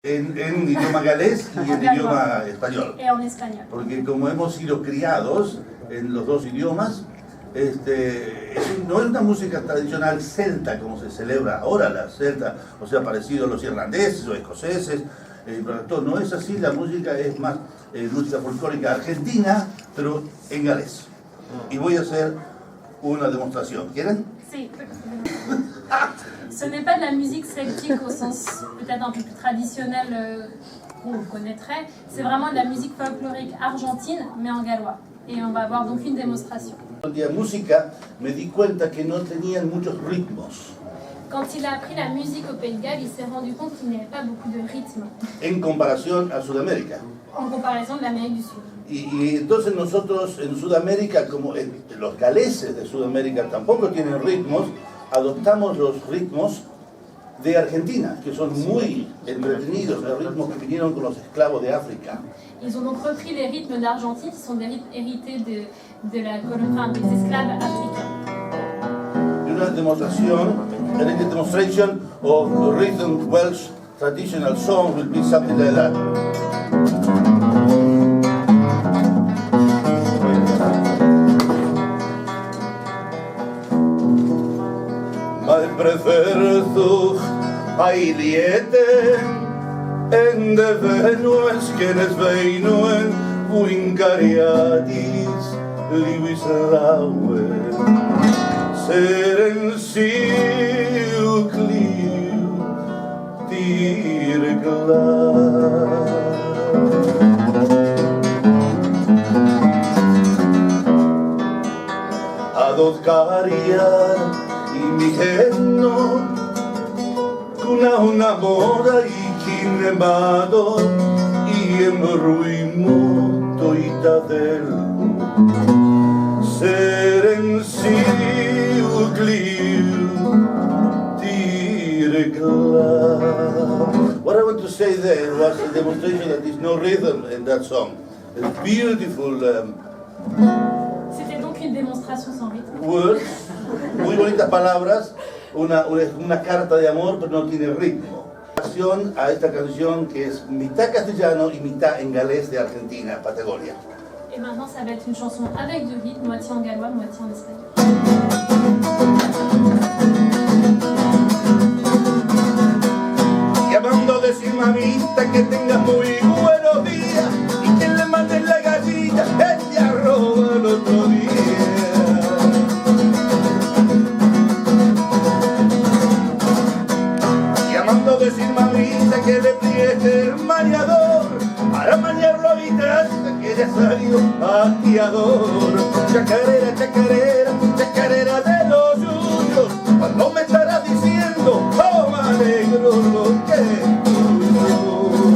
En idioma galés y en idioma español. Et en espagnol. Porque como hemos sido criados en los dos idiomas, no es una música tradicional celta como se celebra ahora la celta, o sea, parecido a los irlandeses o escoceses, no es así, la música es más música folclórica argentina, pero en galés. Y voy a hacer una demostración. ¿Quieren? Sí. Ce n'est pas de la musique celtique au sens peut-être un peu plus traditionnel qu'on connaîtrait. C'est vraiment de la musique folklorique argentine, mais en gallois. Et on va avoir donc une démonstration. Cuando estudié música me di cuenta que no tenían muchos ritmos. Quand il a appris la musique au Pays de Galles, il s'est rendu compte qu'il n'y avait pas beaucoup de rythme En comparación a Sudamérica. en comparaison de l'Amérique du Sud. Y entonces nosotros en Sudamérica, como los galeses de Sudamérica tampoco tienen ritmos, adoptamos los ritmos de Argentina, que son muy entretenidos, los ritmos que vinieron con los esclavos de África. Ils ont donc repris les rythmes d'Argentine, qui sont des rythmes hérités de la colonie, enfin, des esclaves africains. Una demonstration of rhythm Welsh traditional song will be something like that. Mae prefer þú hælieten en de venues quienes veinuen Wingariadis Lewis Laue Seren siukliu tirgla Adotkaria y mi genno una moda y kinemado y emruimo toitadel Seren siukliu tirgla. What I want to say there was a demonstration that there's no rhythm in that song. It's beautiful C'était donc une démonstration sans rythme. words, muy bonitas palabras, una carta de amor, pero no tiene ritmo. A esta canción que es mitad castellano y mitad en galés de Argentina, Patagonia. Et maintenant, ça va être une chanson avec du rythme, moitié en gallois, moitié en espagnol. Llamando decir mamita que tengas muy buenos días y que le mandes la gallina que te arroba el otro día. Llamando decir mamita que le prieste el maniador para maniarlo habitante que ya salió pateador. Chacarera, chacarera, chacarera de los suyos, cuando me estarás diciendo, oh, me alegro lo que es tuyo.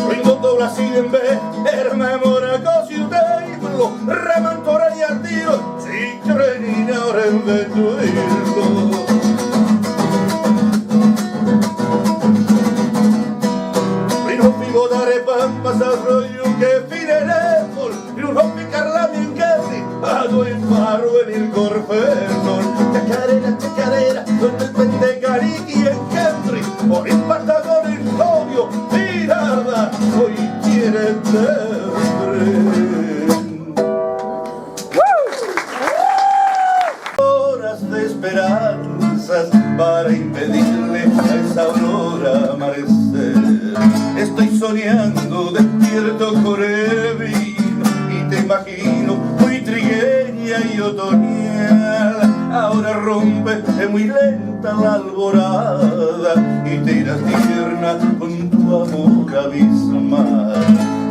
Ringo do Brasil en vez, hermana così un templo, remantora y al tiro, si creni ahora en vez tu hijo. Pampas arroyo que fineremos y un hoppi carlami en Kerry hago el faro en el corfenor chacarera, chacarera con el pente cariqui en Kendry por el Patagón en Torio tirada hoy quiere horas de esperanzas para impedirle a esa aurora amanecer. Estoy soñando despierto con el vino y te imagino muy trigueña y otoñal. Ahora rompe muy lenta la alborada y te irás tierna con tu amor abismal.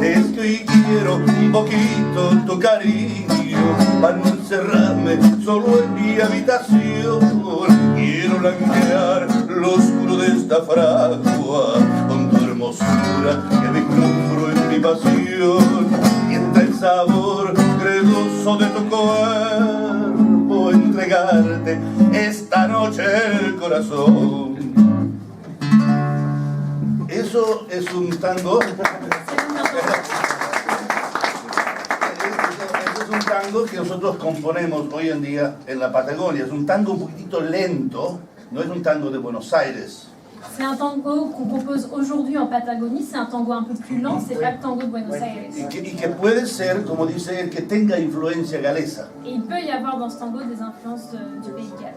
Es que hoy quiero un poquito tu cariño para no encerrarme solo en mi habitación. Quiero blanquear lo oscuro de esta fragua con tu hermosura que vislumbro en mi pasión. Sienta el sabor credoso de tu cuerpo, entregarte esta noche el corazón. Eso es un tango. Eso es un tango tango que nosotros componemos hoy en día en la Patagonia. Es un tango un poquitito lento, no es un tango de Buenos Aires. C'est un tango qu'on compose aujourd'hui en Patagonie, c'est un tango un peu plus lent, c'est pas le tango de Buenos Aires. Y que puede ser, como dice él, que tenga influencia galesa. Et il peut y avoir dans ce tango des influences du Pays de Galles.